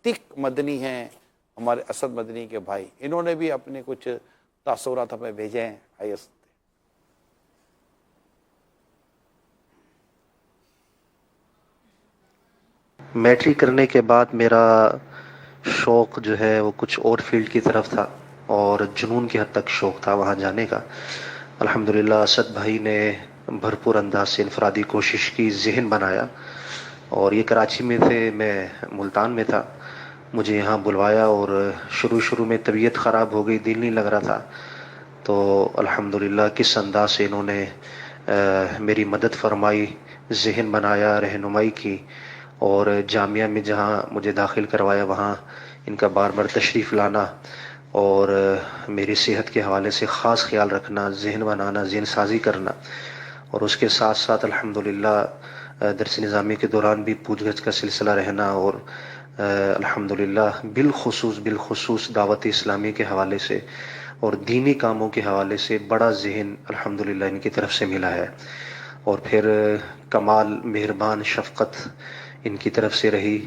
عتیق مدنی ہیں ہمارے اسد مدنی کے بھائی، انہوں نے بھی اپنے کچھ تاثرات ہمیں بھیجے ہیں. آئیے میٹرک کرنے کے بعد میرا شوق جو ہے وہ کچھ اور فیلڈ کی طرف تھا، اور جنون کی حد تک شوق تھا وہاں جانے کا. الحمدللہ اسد بھائی نے بھرپور انداز سے انفرادی کوشش کی، ذہن بنایا، اور یہ کراچی میں تھے، میں ملتان میں تھا. مجھے یہاں بلوایا، اور شروع میں طبیعت خراب ہو گئی، دل نہیں لگ رہا تھا. تو الحمدللہ کس انداز سے انہوں نے میری مدد فرمائی، ذہن بنایا، رہنمائی کی، اور جامعہ میں جہاں مجھے داخل کروایا وہاں ان کا بار بار تشریف لانا، اور میری صحت کے حوالے سے خاص خیال رکھنا، ذہن بنانا، ذہن سازی کرنا، اور اس کے ساتھ ساتھ الحمدللہ درس نظامی کے دوران بھی پوچھ گچھ کا سلسلہ رہنا، اور الحمدللہ بالخصوص دعوت اسلامی کے حوالے سے اور دینی کاموں کے حوالے سے بڑا ذہن الحمدللہ ان کی طرف سے ملا ہے. اور پھر کمال مہربان شفقت ان کی طرف سے رہی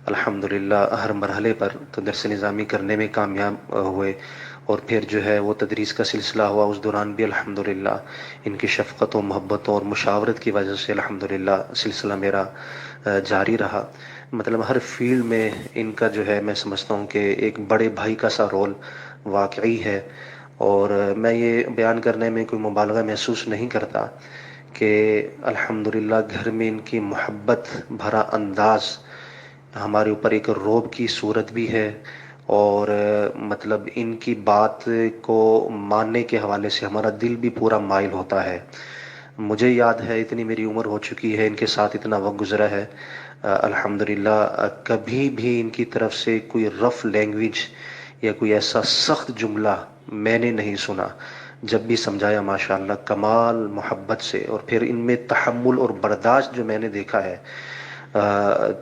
الحمدللہ ہر مرحلے پر. تو درس نظامی کرنے میں کامیاب ہوئے، اور پھر جو ہے وہ تدریس کا سلسلہ ہوا، اس دوران بھی الحمدللہ ان کی شفقتوں، محبتوں اور مشاورت کی وجہ سے الحمدللہ سلسلہ میرا جاری رہا. مطلب ہر فیلڈ میں ان کا جو ہے میں سمجھتا ہوں کہ ایک بڑے بھائی کا سا رول واقعی ہے. اور میں یہ بیان کرنے میں کوئی مبالغہ محسوس نہیں کرتا کہ الحمدللہ گھر میں ان کی محبت بھرا انداز ہمارے اوپر ایک رعب کی صورت بھی ہے، اور مطلب ان کی بات کو ماننے کے حوالے سے ہمارا دل بھی پورا مائل ہوتا ہے. مجھے یاد ہے، اتنی میری عمر ہو چکی ہے، ان کے ساتھ اتنا وقت گزرا ہے، الحمدللہ کبھی بھی ان کی طرف سے کوئی رف لینگویج یا کوئی ایسا سخت جملہ میں نے نہیں سنا. جب بھی سمجھایا ماشاءاللہ کمال محبت سے، اور پھر ان میں تحمل اور برداشت جو میں نے دیکھا ہے.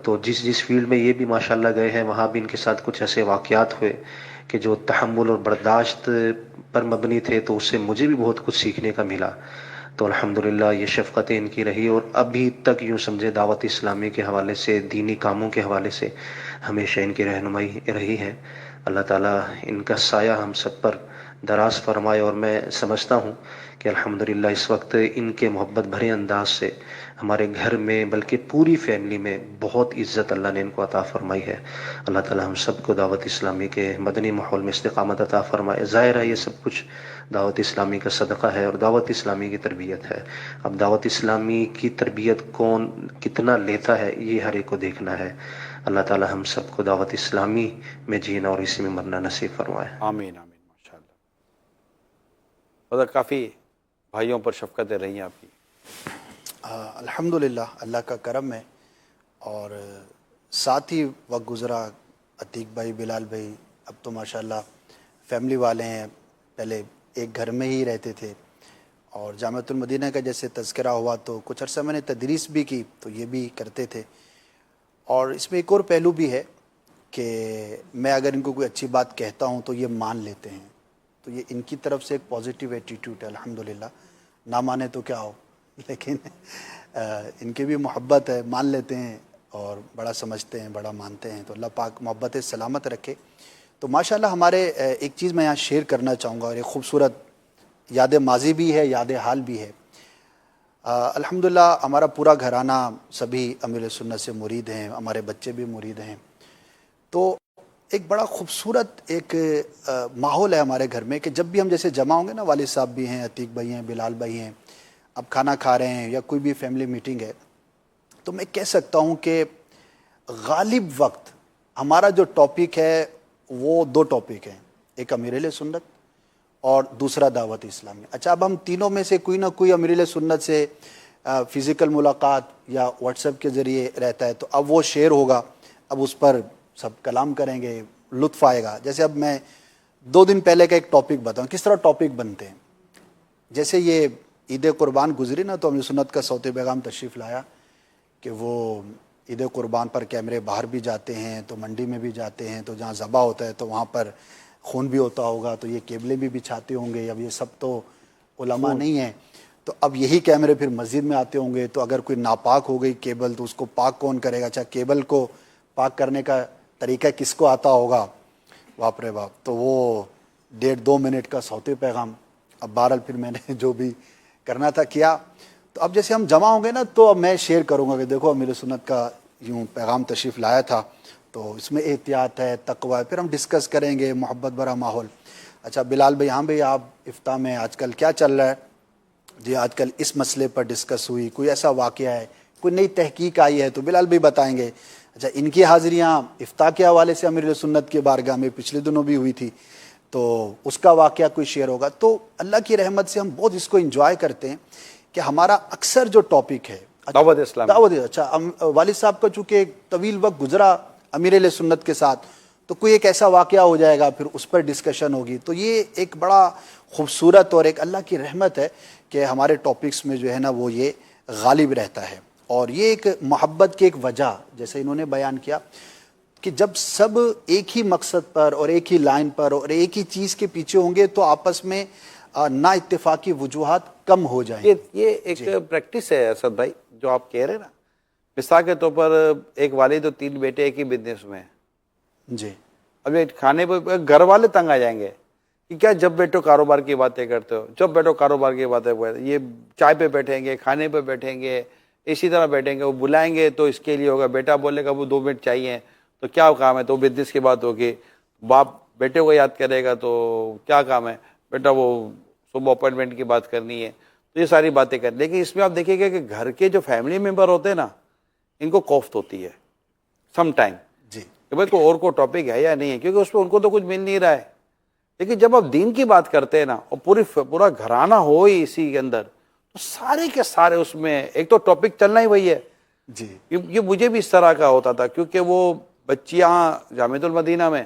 تو جس فیلڈ میں یہ بھی ماشاءاللہ گئے ہیں وہاں بھی ان کے ساتھ کچھ ایسے واقعات ہوئے کہ جو تحمل اور برداشت پر مبنی تھے، تو اس سے مجھے بھی بہت کچھ سیکھنے کا ملا. تو الحمدللہ یہ شفقتیں ان کی رہی، اور ابھی تک یوں سمجھے دعوت اسلامی کے حوالے سے، دینی کاموں کے حوالے سے ہمیشہ ان کی رہنمائی رہی ہے. اللہ تعالیٰ ان کا سایہ ہم سب پر دراز فرمائے. اور میں سمجھتا ہوں کہ الحمدللہ اس وقت ان کے محبت بھرے انداز سے ہمارے گھر میں بلکہ پوری فیملی میں بہت عزت اللہ نے ان کو عطا فرمائی ہے. اللہ تعالیٰ ہم سب کو دعوت اسلامی کے مدنی ماحول میں استقامت عطا فرمائے. ظاہر ہے یہ سب کچھ دعوت اسلامی کا صدقہ ہے اور دعوت اسلامی کی تربیت ہے. اب دعوت اسلامی کی تربیت کون کتنا لیتا ہے یہ ہر ایک کو دیکھنا ہے. اللہ تعالیٰ ہم سب کو دعوت اسلامی میں جینا اور اسی میں مرنا نصیب فرمائے. آمین آمین. ماشاء اللہ. مطلب کافی بھائیوں پر شفقتیں رہی ہیں آپ کی. الحمدللہ اللہ کا کرم ہے. اور ساتھ ہی وقت گزرا، عتیق بھائی، بلال بھائی اب تو ماشاءاللہ فیملی والے ہیں. پہلے ایک گھر میں ہی رہتے تھے، اور جامعۃ المدینہ کا جیسے تذکرہ ہوا تو کچھ عرصہ میں نے تدریس بھی کی، تو یہ بھی کرتے تھے. اور اس میں ایک اور پہلو بھی ہے کہ میں اگر ان کو کوئی اچھی بات کہتا ہوں تو یہ مان لیتے ہیں. تو یہ ان کی طرف سے ایک پازیٹیو ایٹیٹیوڈ ہے الحمدللہ. نہ مانے تو کیا ہو، لیکن ان کی بھی محبت ہے، مان لیتے ہیں اور بڑا سمجھتے ہیں، بڑا مانتے ہیں. تو اللہ پاک محبت سلامت رکھے. تو ماشاءاللہ ہمارے ایک چیز میں یہاں شیئر کرنا چاہوں گا، اور ایک خوبصورت یاد ماضی بھی ہے، یاد حال بھی ہے. الحمدللہ ہمارا پورا گھرانہ سبھی امیر سنت سے مرید ہیں، ہمارے بچے بھی مرید ہیں. تو ایک بڑا خوبصورت ایک ماحول ہے ہمارے گھر میں کہ جب بھی ہم جیسے جمع ہوں گے نا، والد صاحب بھی ہیں، عتیق بھائی ہیں، بلال بھائی ہیں، اب کھانا کھا رہے ہیں یا کوئی بھی فیملی میٹنگ ہے، تو میں کہہ سکتا ہوں کہ غالب وقت ہمارا جو ٹاپک ہے وہ دو ٹاپک ہیں، ایک امیر اہل سنت اور دوسرا دعوت اسلامی. اچھا، اب ہم تینوں میں سے کوئی نہ کوئی امیر اہل سنت سے فزیکل ملاقات یا واٹس ایپ کے ذریعے رہتا ہے، تو اب وہ شیئر ہوگا، اب اس پر سب کلام کریں گے، لطف آئے گا. جیسے اب میں 2 دن پہلے کا ایک ٹاپک بتاؤں، کس طرح ٹاپک بنتے ہیں. جیسے یہ عید قربان گزری نا، تو امیر سنت کا صوت پیغام تشریف لایا کہ وہ عید قربان پر کیمرے باہر بھی جاتے ہیں، تو منڈی میں بھی جاتے ہیں، تو جہاں ذبح ہوتا ہے تو وہاں پر خون بھی ہوتا ہوگا، تو یہ کیبلیں بھی بچھاتے ہوں گے. اب یہ سب تو علماء نہیں ہیں، تو اب یہی کیمرے پھر مسجد میں آتے ہوں گے. تو اگر کوئی ناپاک ہو گئی کیبل تو اس کو پاک کون کرے گا؟ اچھا، کیبل کو پاک کرنے کا طریقہ کس کو آتا ہوگا، باپ رے باپ. تو وہ 1.5-2 منٹ کا صوتی پیغام. اب بہرحال پھر میں نے جو بھی کرنا تھا کیا. تو اب جیسے ہم جمع ہوں گے نا تو اب میں شیئر کروں گا کہ دیکھو امیر سنت کا یوں پیغام تشریف لایا تھا، تو اس میں احتیاط ہے، تقوی ہے. پھر ہم ڈسکس کریں گے، محبت بھرا ماحول. اچھا بلال بھائی، ہاں بھائی آپ افتاح میں آج کل کیا چل رہا ہے؟ جی آج کل اس مسئلے پر ڈسکس ہوئی، کوئی ایسا واقعہ ہے، کوئی نئی تحقیق آئی ہے تو بلال بھائی بتائیں گے. اچھا ان کی حاضریاں افتاح کے حوالے سے امیر سنت کے بارگاہ میں پچھلے دنوں بھی ہوئی تھی، تو اس کا واقعہ کوئی شیئر ہوگا. تو اللہ کی رحمت سے ہم بہت اس کو انجوائے کرتے ہیں کہ ہمارا اکثر جو ٹاپک ہے دعوت اسلامی. دعوت. اچھا والد صاحب کا چونکہ ایک طویل وقت گزرا امیر علیہ سنت کے ساتھ، تو کوئی ایک ایسا واقعہ ہو جائے گا پھر اس پر ڈسکشن ہوگی. تو یہ ایک بڑا خوبصورت اور ایک اللہ کی رحمت ہے کہ ہمارے ٹاپکس میں جو ہے نا وہ یہ غالب رہتا ہے. اور یہ ایک محبت کی ایک وجہ جیسے انہوں نے بیان کیا کہ جب سب ایک ہی مقصد پر اور ایک ہی لائن پر اور ایک ہی چیز کے پیچھے ہوں گے تو آپس میں نا اتفاقی وجوہات کم ہو جائیں گے. یہ ایک پریکٹس ہے اسد بھائی جو آپ کہہ رہے ہیں نا. مثال کے طور پر ایک والد اور 3 بیٹے ایک ہی بزنس میں ہیں. جی اب یہ کھانے پہ گھر والے تنگ آ جائیں گے کہ کیا جب بیٹھو کاروبار کی باتیں کرتے ہو، جب بیٹھو کاروبار کی باتیں کرتے ہو. یہ چائے پہ بیٹھیں گے، کھانے پہ بیٹھیں گے، اسی طرح بیٹھیں گے. وہ بلائیں گے تو اس کے لیے ہوگا، بیٹا بولے گا وہ 2 منٹ چاہیے تو کیا کام ہے، تو بزنس کی بات ہوگی. باپ بیٹے کو یاد کرے گا تو کیا کام ہے، بیٹا وہ صبح اپوائنٹمنٹ کی بات کرنی ہے. تو یہ ساری باتیں کریں. لیکن اس میں آپ دیکھیں گے کہ گھر کے جو فیملی ممبر ہوتے ہیں نا ان کو کوفت ہوتی ہے سم ٹائم جی کہ بھائی کوئی اور کو ٹاپک ہے یا نہیں ہے، کیونکہ اس پہ ان کو تو کچھ مل نہیں رہا ہے. لیکن جب آپ دین کی بات کرتے ہیں نا اور پورا گھرانہ ہو ہی اسی کے اندر تو سارے کے سارے اس میں ایک تو ٹاپک چلنا ہی وہی ہے. جی یہ مجھے بھی اس طرح کا ہوتا تھا کیونکہ وہ بچیاں جامعۃ المدینہ میں،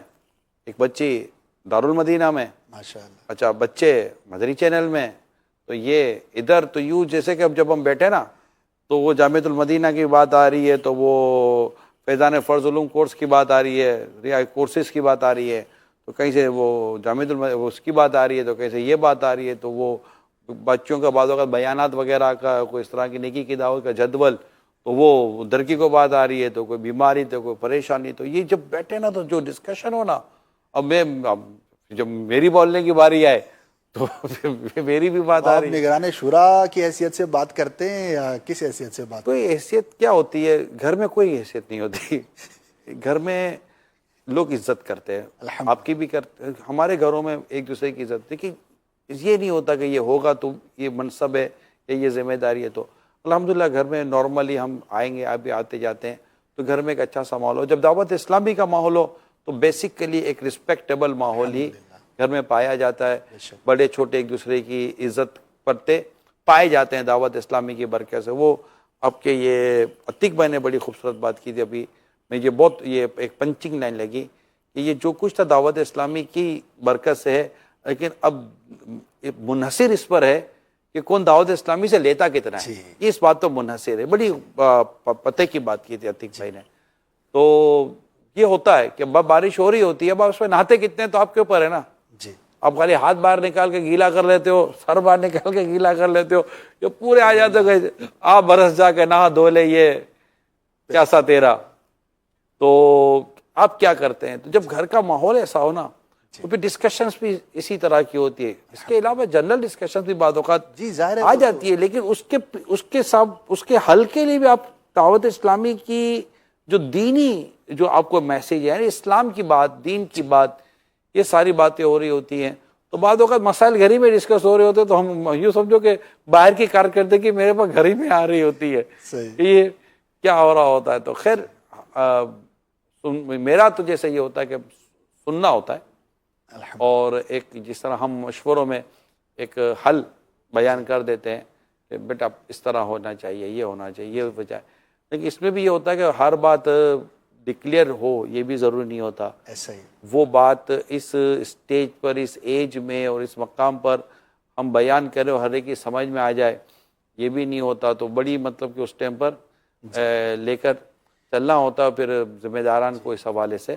ایک بچی دارالمدینہ میں، ماشاء اللہ. اچھا بچے مدنی چینل میں. تو یہ ادھر تو یوں جیسے کہ اب جب ہم بیٹھے نا تو وہ جامعۃ المدینہ کی بات آ رہی ہے تو وہ فیضان فرض علوم کورس کی بات آ رہی ہے، کورسز کی بات آ رہی ہے، تو کہیں سے وہ جامعۃ اس کی بات آ رہی ہے، تو کہیں سے یہ بات آ رہی ہے. تو وہ بچوں کا بعض اوقات بیانات وغیرہ کا کوئی اس طرح کی نیکی کی دعوت کا جدول، تو وہ ادھر کی کو بات آ رہی ہے، تو کوئی بیماری تو کوئی پریشانی. تو یہ جب بیٹھے نا تو جو ڈسکشن ہو نا، اب جب میری بولنے کی باری آئے تو میری بھی بات آ آپ رہی ہے. نگران شورا کی حیثیت سے بات کرتے ہیں یا کس حیثیت سے بات؟ کوئی حیثیت کیا ہوتی ہے، گھر میں کوئی حیثیت نہیں ہوتی. گھر میں لوگ عزت کرتے ہیں، آپ کی بھی کرتے، ہمارے گھروں میں ایک دوسرے کی عزت. لیکن یہ نہیں ہوتا کہ یہ ہوگا تو یہ منصب ہے یا یہ ذمہ داری ہے. تو الحمدللہ گھر میں نارملی ہم آئیں گے، آپ بھی آتے جاتے ہیں تو گھر میں ایک اچھا سا ماحول ہو. جب دعوت اسلامی کا ماحول ہو تو بیسیکلی ایک رسپیکٹیبل ماحول ہی گھر میں پایا جاتا ہے. بڑے چھوٹے ایک دوسرے کی عزت کرتے پائے جاتے ہیں دعوت اسلامی کی برکت سے. وہ اب کے یہ عتیق بھائی نے بڑی خوبصورت بات کی تھی ابھی، میں یہ ایک پنچنگ لائن لگی کہ یہ جو کچھ تھا دعوت اسلامی کی برکت سے ہے، لیکن اب منحصر اس پر ہے کہ کون دعوت اسلامی سے لیتا کتنا ہے. یہ اس بات تو منحصر ہے. بڑی پتے کی بات کی تھی عتیق بھائی نے. تو یہ ہوتا ہے کہ بارش ہو رہی ہوتی ہے، اب آپ اس میں نہاتے کتنے ہیں تو آپ کے اوپر ہے نا. جی آپ خالی ہاتھ باہر نکال کے گیلا کر لیتے ہو، سر باہر نکال کے گیلا کر لیتے ہو، یہ پورے آ جاتے ہو کہ آپ برس جا کے نہا دھو لے، یہ کیسا تیرا. تو آپ کیا کرتے ہیں؟ تو جب گھر کا ماحول ایسا ہو نا تو پھر ڈسکشنز بھی اسی طرح کی ہوتی ہے. اس کے علاوہ جنرل ڈسکشنز بھی بعض اوقات جی ظاہر ہے آ جاتی ہے، لیکن اس کے حل کے لیے بھی آپ دعوت اسلامی کی جو دینی جو آپ کو میسیج ہے، یعنی اسلام کی بات، دین کی بات، یہ ساری باتیں ہو رہی ہوتی ہیں. تو بعض اوقات مسائل گھر ہی میں ڈسکس ہو رہے ہوتے ہیں تو ہم یوں سمجھو کہ باہر کی کارکردگی میرے پاس گھر ہی میں آ رہی ہوتی ہے کہ یہ کیا ہو رہا ہوتا ہے. تو خیر میرا تو جیسے یہ ہوتا ہے کہ سننا ہوتا ہے اور ایک جس طرح ہم مشوروں میں ایک حل بیان کر دیتے ہیں کہ بیٹا اس طرح ہونا چاہیے، یہ ہونا چاہیے، یہ وجہ. لیکن اس میں بھی یہ ہوتا ہے کہ ہر بات ڈکلیئر ہو یہ بھی ضروری نہیں ہوتا. ایسا ہی وہ بات اس اسٹیج پر، اس ایج میں اور اس مقام پر ہم بیان کریں اور ہر ایک کی سمجھ میں آ جائے یہ بھی نہیں ہوتا. تو بڑی مطلب کہ اس ٹائم پر لے کر چلنا ہوتا. پھر ذمہ داران کو اس حوالے سے